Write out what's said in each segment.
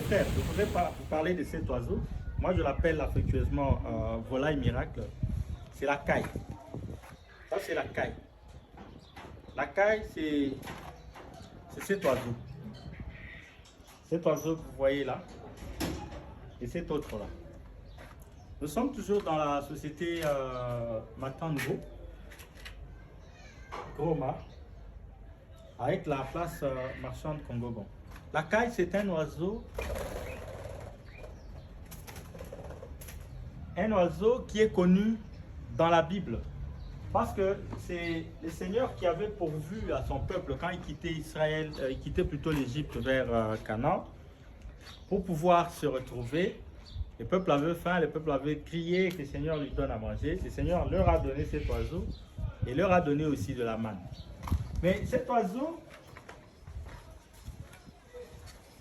frères, je voudrais vous parler de cet oiseau. Moi, je l'appelle affectueusement volaille miracle. C'est la caille. Ça, c'est la caille. La caille, c'est cet oiseau. Cet oiseau que vous voyez là. Et cet autre là. Nous sommes toujours dans la société Matango, Goma, avec la place marchande Congogon. La caille, c'est un oiseau qui est connu dans la Bible. Parce que c'est le Seigneur qui avait pourvu à son peuple quand il quittait Israël, il quittait plutôt l'Égypte vers Canaan, pour pouvoir se retrouver. Le peuple avait faim, le peuple avait crié que le Seigneur lui donne à manger. Le Seigneur leur a donné cet oiseau et leur a donné aussi de la manne. Mais cet oiseau,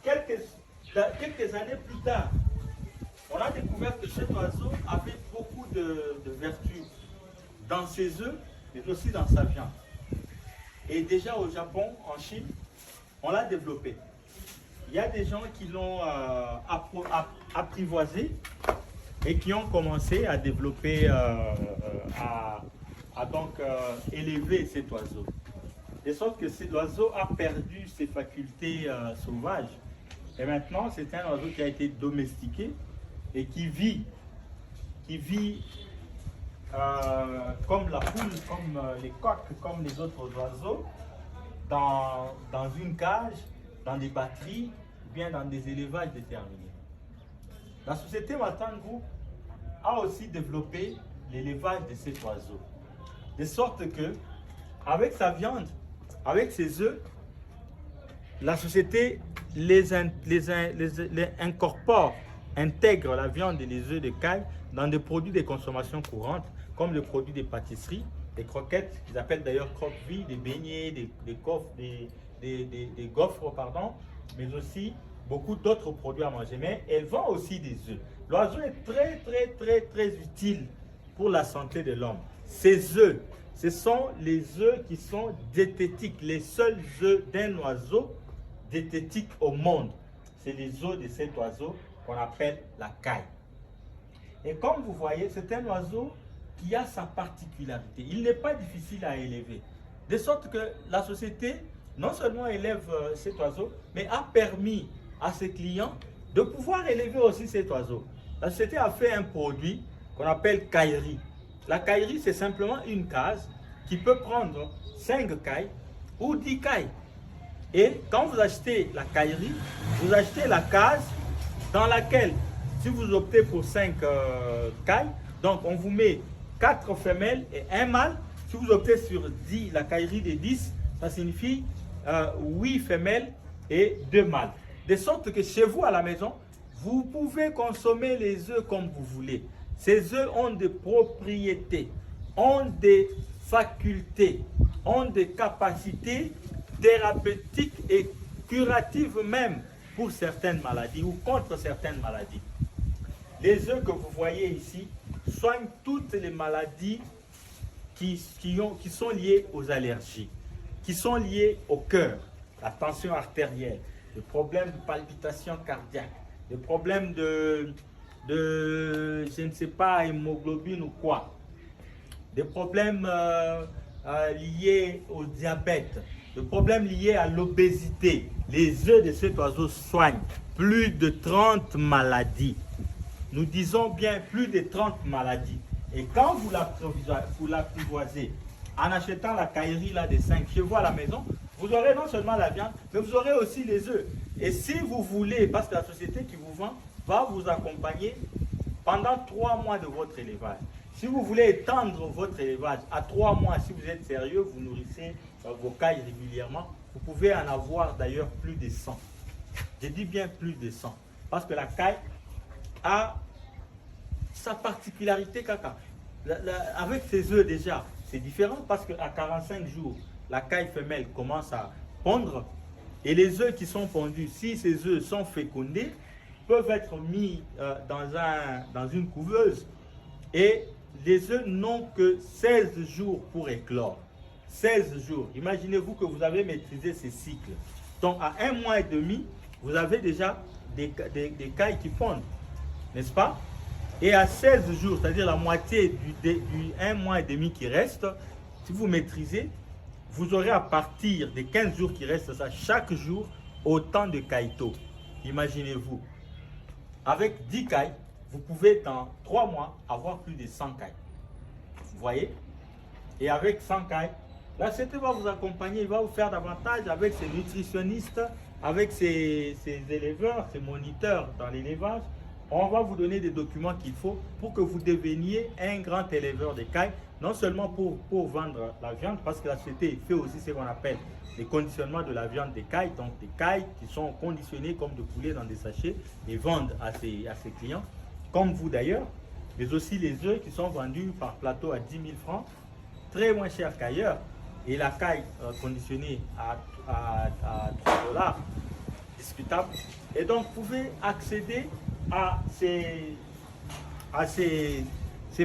quelques années plus tard, on a découvert que cet oiseau avait beaucoup de vertus dans ses œufs, mais aussi dans sa viande. Et déjà au Japon, en Chine, on l'a développé. Il y a des gens qui l'ont apprivoisé et qui ont commencé à développer, donc élever cet oiseau. De sorte que l'oiseau a perdu ses facultés sauvages. Et maintenant, c'est un oiseau qui a été domestiqué et qui vit comme la poule, comme les coqs, comme les autres oiseaux, dans une cage, dans des batteries, ou bien dans des élevages déterminés. La société Matango a aussi développé l'élevage de cet oiseau. De sorte que, avec sa viande, avec ses œufs, la société les incorpore, intègre la viande et les œufs de caille dans des produits de consommation courante, comme les produits des pâtisseries, des croquettes, ils appellent d'ailleurs croque-vie, des beignets, des gaufres, pardon, mais aussi beaucoup d'autres produits à manger. Mais elle vend aussi des œufs. L'oiseau est très utile pour la santé de l'homme. Ces œufs, ce sont les œufs qui sont diététiques, les seuls œufs d'un oiseau diététique au monde. C'est les œufs de cet oiseau qu'on appelle la caille. Et comme vous voyez, c'est un oiseau qui a sa particularité. Il n'est pas difficile à élever. De sorte que la société, non seulement élève cet oiseau, mais a permis à ses clients de pouvoir élever aussi cet oiseau. La société a fait un produit qu'on appelle caillerie. La caillerie, c'est simplement une case qui peut prendre 5 cailles ou 10 cailles. Et quand vous achetez la caillerie, vous achetez la case dans laquelle, si vous optez pour 5 cailles, donc on vous met 4 femelles et un mâle. Si vous optez sur 10, la caillerie des 10, ça signifie 8 femelles et 2 mâles. De sorte que chez vous à la maison, vous pouvez consommer les œufs comme vous voulez. Ces œufs ont des propriétés, ont des facultés, ont des capacités thérapeutiques et curatives même pour certaines maladies ou contre certaines maladies. Les œufs que vous voyez ici soignent toutes les maladies qui sont liées aux allergies, qui sont liées au cœur, la tension artérielle, les problèmes de palpitation cardiaque, les problèmes de je ne sais pas, hémoglobine ou quoi, des problèmes liés au diabète, des problèmes liés à l'obésité. Les œufs de cet oiseau soignent plus de 30 maladies. Nous disons bien plus de 30 maladies. Et quand vous l'apprivoisez en achetant la caillerie là de 5 chez vous à la maison, vous aurez non seulement la viande, mais vous aurez aussi les œufs. Et si vous voulez, parce que la société qui vous vend va vous accompagner pendant 3 mois de votre élevage. Si vous voulez étendre votre élevage à 3 mois, si vous êtes sérieux, vous nourrissez vos cailles régulièrement, vous pouvez en avoir d'ailleurs plus de 100. Je dis bien plus de 100. Parce que la caille a sa particularité caca. Avec ses œufs déjà, c'est différent parce qu'à 45 jours, la caille femelle commence à pondre et les œufs qui sont pondus, si ces œufs sont fécondés, peuvent être mis dans une couveuse et les œufs n'ont que 16 jours pour éclore. 16 jours. Imaginez-vous que vous avez maîtrisé ces cycles. Donc à 1 mois et demi, vous avez déjà des cailles qui pondent, n'est-ce pas? Et à 16 jours, c'est-à-dire la moitié du 1 mois et demi qui reste, si vous maîtrisez, vous aurez à partir des 15 jours qui restent, ça, chaque jour, autant de caïtos. Imaginez-vous. Avec 10 cailles, vous pouvez dans 3 mois avoir plus de 100 cailles. Vous voyez? Et avec 100 cailles, la société va vous accompagner, il va vous faire davantage avec ses nutritionnistes, avec ses éleveurs, ses moniteurs dans l'élevage. On va vous donner des documents qu'il faut pour que vous deveniez un grand éleveur de cailles, non seulement pour vendre la viande, parce que la société fait aussi ce qu'on appelle les conditionnements de la viande des cailles, donc des cailles qui sont conditionnées comme de poulet dans des sachets et vendent à ses clients, comme vous d'ailleurs, mais aussi les œufs qui sont vendus par plateau à 10 000 francs, très moins cher qu'ailleurs, et la caille conditionnée à 3 $, discutable. Et donc, vous pouvez accéder à ces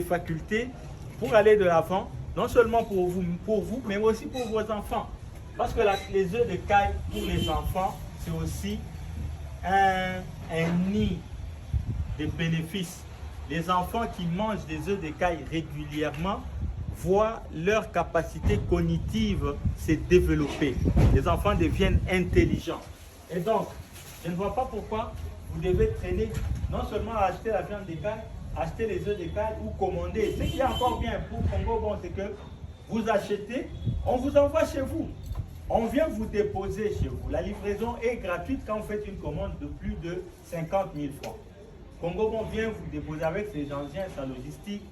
facultés pour aller de l'avant, non seulement pour vous, mais aussi pour vos enfants. Parce que les œufs de caille pour les enfants, c'est aussi un nid de bénéfices. Les enfants qui mangent des œufs de caille régulièrement voient leur capacité cognitive se développer. Les enfants deviennent intelligents. Et donc, je ne vois pas pourquoi vous devez traîner non seulement à acheter la viande de caille, acheter les œufs de caille ou commander. Ce qui est encore bien pour Congo Bon, c'est que vous achetez, on vous envoie chez vous. On vient vous déposer chez vous. La livraison est gratuite quand vous faites une commande de plus de 50 000 francs. Congo Bon vient vous déposer avec ses engins, sa logistique,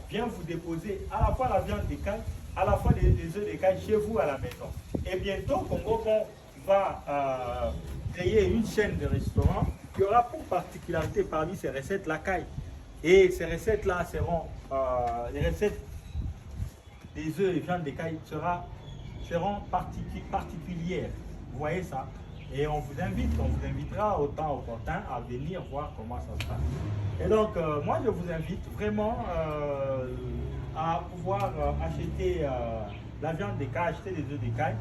vient vous déposer à la fois la viande de caille, à la fois les œufs de caille chez vous à la maison. Et bientôt, Congo Bon va créer une chaîne de restaurants qui aura pour particularité parmi ces recettes la caille. Et ces recettes-là seront, les recettes des œufs et viande de caille seront particulières. Vous voyez ça? Et on vous invitera au temps opportun à venir voir comment ça se passe. Et donc, moi, je vous invite vraiment à pouvoir acheter la viande de caille, acheter les œufs de caille.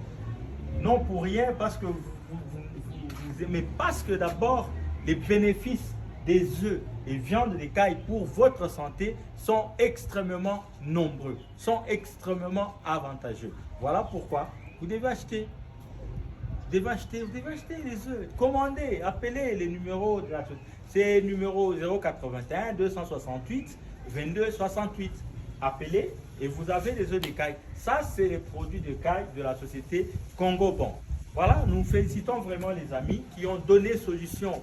Non pour rien, parce que vous aimez, parce que d'abord, les bénéfices des œufs et viande de caille pour votre santé sont extrêmement nombreux, sont extrêmement avantageux. Voilà pourquoi vous devez acheter. Vous devez acheter les œufs. Commandez, appelez les numéros de la société. C'est numéro 081 268 22 68. Appelez et vous avez les œufs de caille. Ça, c'est les produits de caille de la société Congo Bon. Voilà, nous félicitons vraiment les amis qui ont donné solution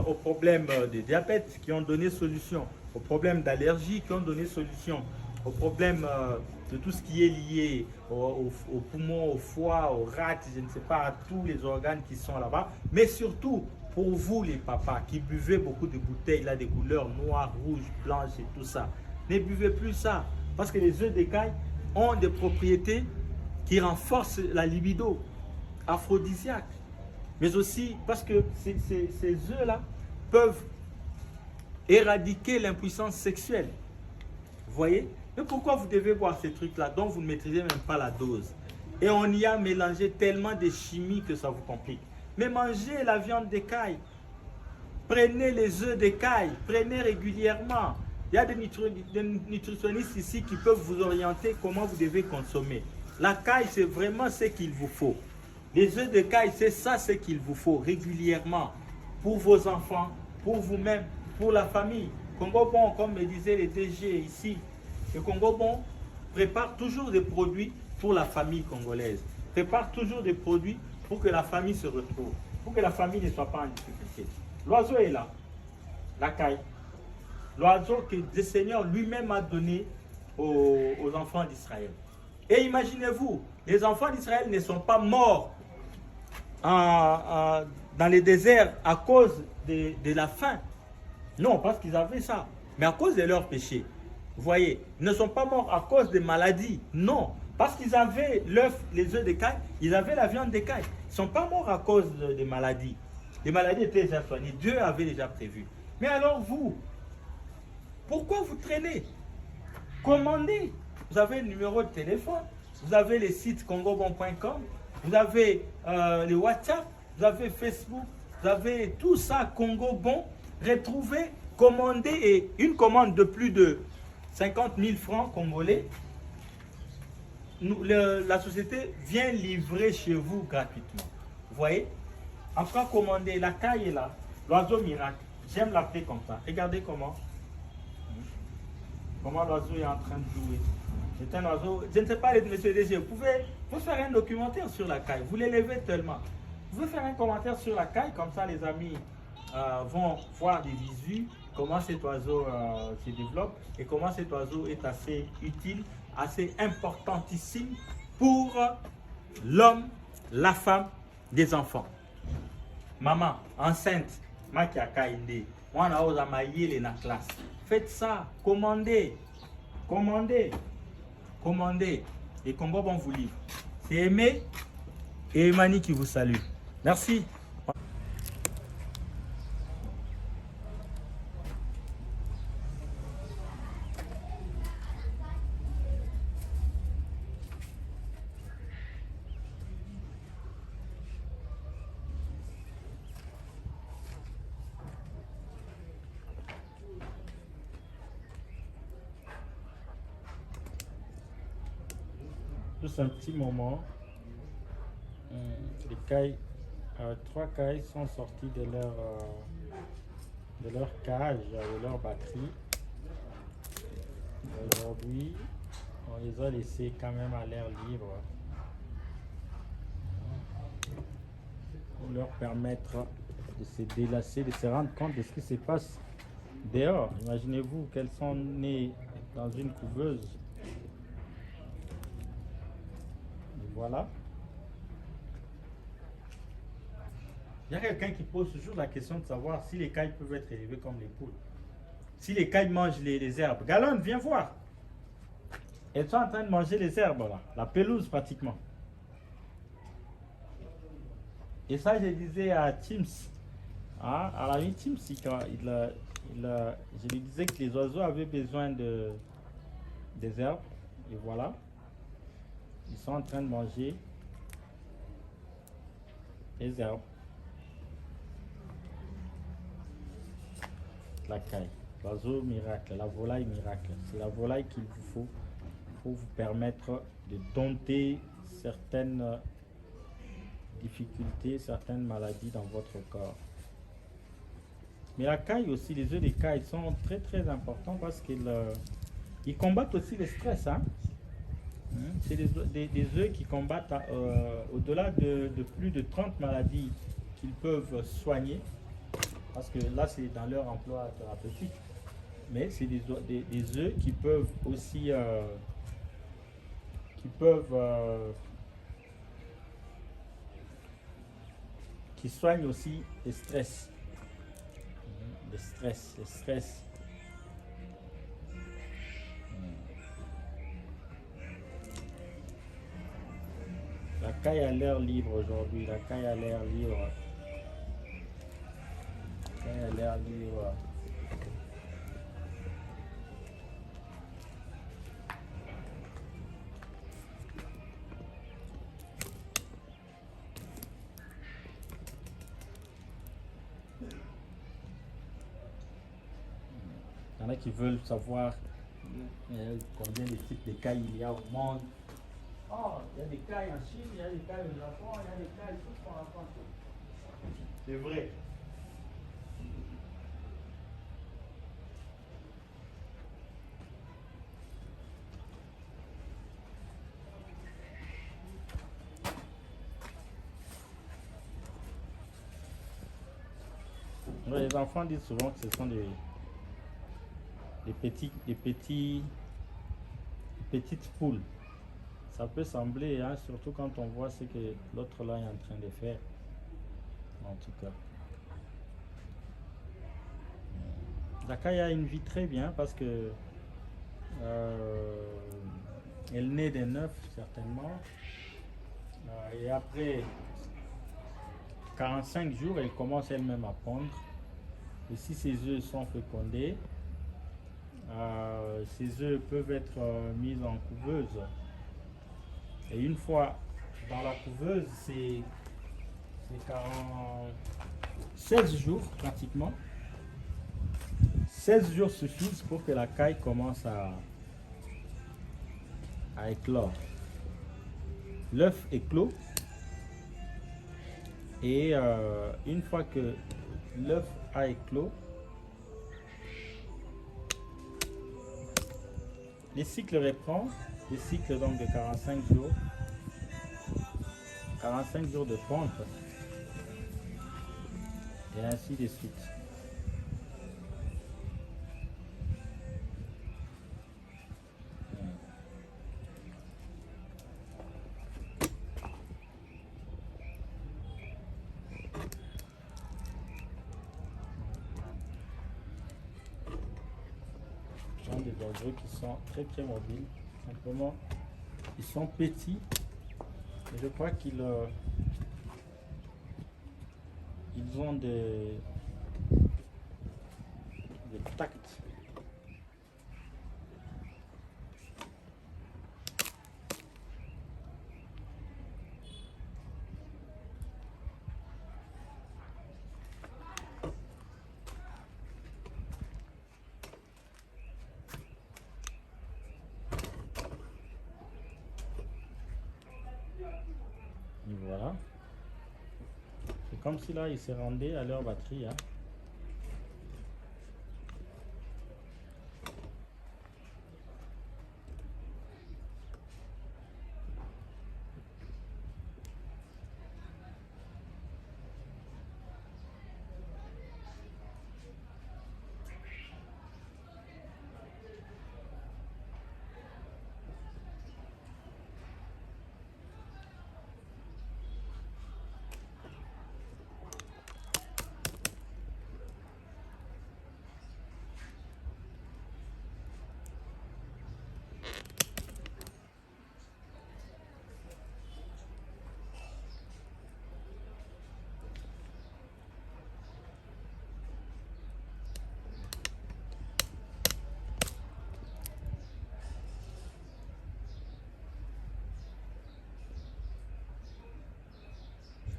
aux problèmes de diabète, qui ont donné solution aux problèmes d'allergie, qui ont donné solution aux problèmes de tout ce qui est lié aux poumons, au foie, aux rats, je ne sais pas, à tous les organes qui sont là-bas. Mais surtout, pour vous les papas qui buvez beaucoup de bouteilles là, des couleurs noires, rouges, blanches et tout ça, ne buvez plus ça. Parce que les œufs de caille ont des propriétés qui renforcent la libido, aphrodisiaque. Mais aussi parce que ces œufs-là peuvent éradiquer l'impuissance sexuelle. Vous voyez? Mais pourquoi vous devez boire ces trucs-là dont vous ne maîtrisez même pas la dose? Et on y a mélangé tellement de chimie que ça vous complique. Mais mangez la viande de caille. Prenez les œufs de caille. Prenez régulièrement. Il y a des nutritionnistes ici qui peuvent vous orienter comment vous devez consommer. La caille, c'est vraiment ce qu'il vous faut. Les œufs de caille, c'est ça ce qu'il vous faut régulièrement. Pour vos enfants, pour vous-même, pour la famille. Congo Bon, comme me disait les DG ici, le Congo Bon prépare toujours des produits pour la famille congolaise. Prépare toujours des produits pour que la famille se retrouve. Pour que la famille ne soit pas en difficulté. L'oiseau est là. La caille. L'oiseau que le Seigneur lui-même a donné aux enfants d'Israël. Et imaginez-vous, les enfants d'Israël ne sont pas morts dans les déserts à cause de la faim. Non, parce qu'ils avaient ça, mais à cause de leurs péchés. Vous voyez, ils ne sont pas morts à cause des maladies. Non, parce qu'ils avaient les œufs de caille, ils avaient la viande de caille. Ils ne sont pas morts à cause des maladies. Les maladies étaient déjà soignées. Dieu avait déjà prévu. Mais alors vous, pourquoi vous traînez? Commandez. Vous avez le numéro de téléphone, vous avez les sites congobon.com, vous avez les WhatsApp, vous avez Facebook, vous avez tout ça, Congo bon, retrouvez, commandez, et une commande de plus de 50 000 francs congolais, la société vient livrer chez vous gratuitement. Vous voyez? En tout cas, commandez, la caille est là, l'oiseau miracle. J'aime l'appeler comme ça. Regardez comment l'oiseau est en train de jouer. C'est un oiseau, je ne sais pas, monsieur DG, vous pouvez faire un documentaire sur la caille. Vous l'élevez tellement. Vous pouvez faire un commentaire sur la caille, comme ça les amis vont voir des visus, comment cet oiseau se développe et comment cet oiseau est assez utile, assez importantissime pour l'homme, la femme, des enfants. Maman, enceinte, makia kainde, wana oza mayele na classe. Faites ça, commandez, commandez, commandez, et Congo bon vous livre. C'est Aimé et Emani qui vous salue. Merci. Juste un petit moment. Les cailles, 3 cailles sont sorties de leur cage, de leur batterie. Aujourd'hui, on les a laissés quand même à l'air libre pour leur permettre de se délasser, de se rendre compte de ce qui se passe dehors. Imaginez-vous qu'elles sont nées dans une couveuse. Et voilà. Il y a quelqu'un qui pose toujours la question de savoir si les cailles peuvent être élevées comme les poules. Si les cailles mangent les herbes. Galon, viens voir. Elles sont en train de manger les herbes là. La pelouse pratiquement. Et ça, je disais à Teams. Hein, à la vie, Teams, je lui disais que les oiseaux avaient besoin des herbes. Et voilà. Ils sont en train de manger les herbes. La caille, l'oiseau miracle, la volaille miracle. C'est la volaille qu'il vous faut pour vous permettre de dompter certaines difficultés, certaines maladies dans votre corps. Mais la caille aussi, les œufs des cailles sont très très importants parce qu'ils combattent aussi le stress. Hein? C'est des œufs qui combattent au-delà de plus de 30 maladies qu'ils peuvent soigner. Parce que là, c'est dans leur emploi thérapeutique. Mais c'est des œufs qui peuvent aussi... qui soignent aussi le stress. Le stress. La caille a l'air libre aujourd'hui. La caille a l'air libre. Elle a l'air libre. Il y en a qui veulent savoir combien de types de cailles il y a au monde. Oh, il y a des cailles en Chine, il y a des cailles au Japon, il y a des cailles tout ce qu'on raconte. C'est vrai. Les enfants disent souvent que ce sont des petites poules. Ça peut sembler, hein, surtout quand on voit ce que l'autre là est en train de faire. En tout cas. La caille a une vie très bien parce que elle naît des œufs certainement. Et après 45 jours, elle commence elle-même à pondre. Et si ces œufs sont fécondés, ces œufs peuvent être mis en couveuse. Et une fois dans la couveuse, c'est 16 jours pratiquement. 16 jours suffisent pour que la caille commence à éclore. L'œuf éclot et une fois que l'œuf a éclos, les cycles reprend, les cycles donc de 45 jours, 45 jours de ponte et ainsi de suite. Des oiseaux qui sont très mobiles, simplement ils sont petits et je crois qu'ils ont des tacts. Et voilà. C'est comme si là, ils se rendaient à leur batterie. Hein.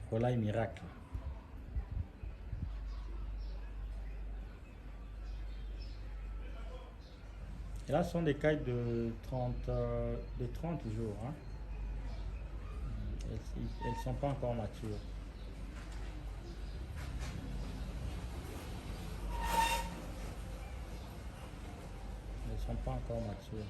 Volaille miracle. Et là, ce sont des cailles de 30 jours. Hein. Elles ne sont pas encore matures. Elles ne sont pas encore matures.